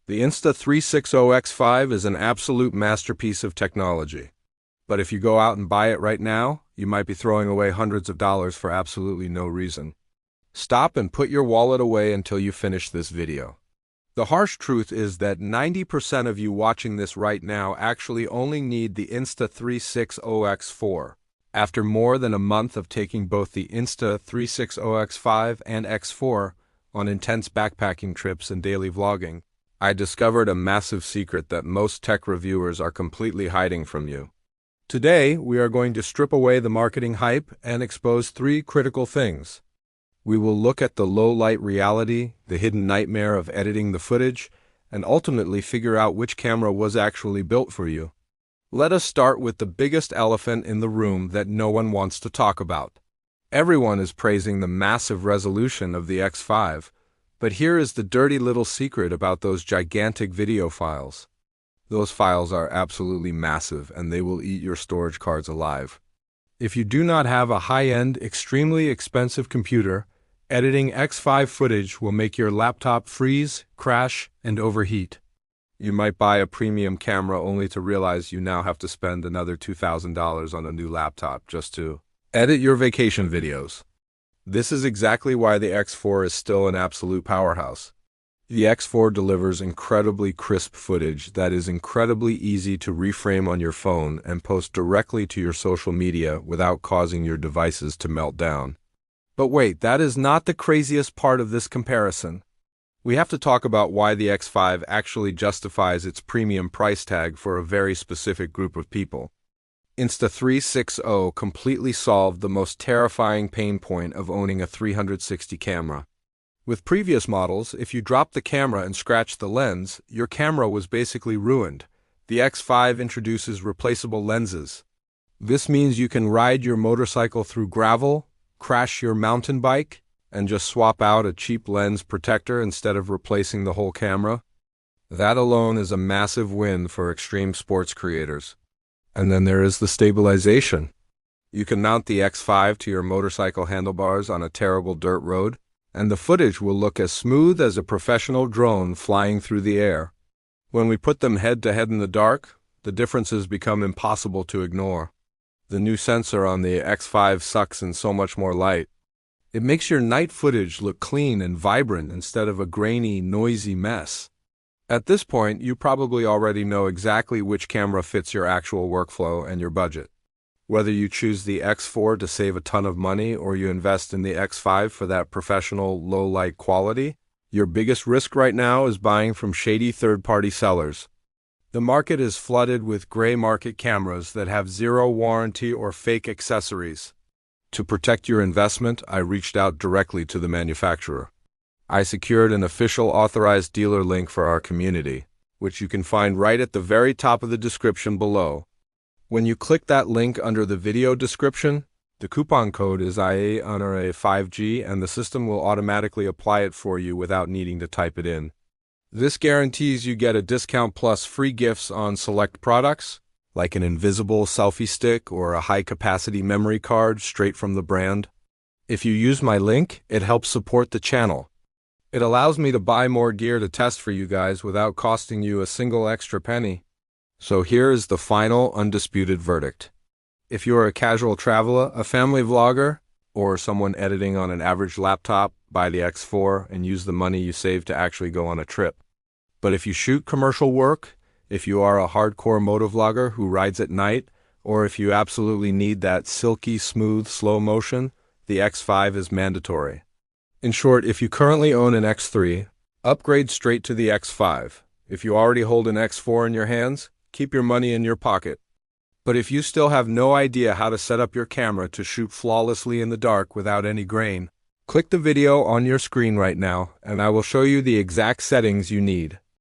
The Insta360 X5 is an absolute masterpiece of technology. But if you go out and buy it right now, you might be throwing away hundreds of dollars for absolutely no reason. Stop and put your wallet away until you finish this video. The harsh truth is that 90% of you watching this right now actually only need the Insta360 X4. After more than a month of taking both the Insta360 X5 and X4 on intense backpacking trips and daily vlogging, I discovered a massive secret that most tech reviewers are completely hiding from you. Today, we are going to strip away the marketing hype and expose three critical things. We will look at the low-light reality, the hidden nightmare of editing the footage, and ultimately figure out which camera was actually built for you. Let us start with the biggest elephant in the room that no one wants to talk about. Everyone is praising the massive resolution of the X5, but here is the dirty little secret about those gigantic video files. Those files are absolutely massive, and they will eat your storage cards alive. If you do not have a high-end, extremely expensive computer, editing X5 footage will make your laptop freeze, crash, and overheat. You might buy a premium camera only to realize you now have to spend another $2,000 on a new laptop just to edit your vacation videos. This is exactly why the X4 is still an absolute powerhouse. The X4 delivers incredibly crisp footage that is incredibly easy to reframe on your phone and post directly to your social media without causing your devices to melt down. But wait, that is not the craziest part of this comparison. We have to talk about why the X5 actually justifies its premium price tag for a very specific group of people. Insta360 completely solved the most terrifying pain point of owning a 360 camera. With previous models, if you dropped the camera and scratched the lens, your camera was basically ruined. The X5 introduces replaceable lenses. This means you can ride your motorcycle through gravel, crash your mountain bike, and just swap out a cheap lens protector instead of replacing the whole camera. That alone is a massive win for extreme sports creators. And then there is the stabilization. You can mount the X5 to your motorcycle handlebars on a terrible dirt road, and the footage will look as smooth as a professional drone flying through the air. When we put them head-to-head in the dark, the differences become impossible to ignore. The new sensor on the X5 sucks in so much more light. It makes your night footage look clean and vibrant instead of a grainy, noisy mess. At this point, you probably already know exactly which camera fits your actual workflow and your budget. Whether you choose the X4 to save a ton of money or you invest in the X5 for that professional, low-light quality, your biggest risk right now is buying from shady third-party sellers. The market is flooded with gray market cameras that have zero warranty or fake accessories. To protect your investment, I reached out directly to the manufacturer. I secured an official authorized dealer link for our community, which you can find right at the very top of the description below. When you click that link under the video description, the coupon code is IA5G and the system will automatically apply it for you without needing to type it in. This guarantees you get a discount plus free gifts on select products, like an invisible selfie stick or a high-capacity memory card straight from the brand. If you use my link, it helps support the channel. It allows me to buy more gear to test for you guys without costing you a single extra penny. So here is the final, undisputed verdict. If you're a casual traveler, a family vlogger, or someone editing on an average laptop, buy the X4 and use the money you save to actually go on a trip. But if you shoot commercial work, if you are a hardcore motovlogger who rides at night, or if you absolutely need that silky, smooth, slow motion, the X5 is mandatory. In short, if you currently own an X3, upgrade straight to the X5. If you already hold an X4 in your hands, keep your money in your pocket. But if you still have no idea how to set up your camera to shoot flawlessly in the dark without any grain, click the video on your screen right now, and I will show you the exact settings you need.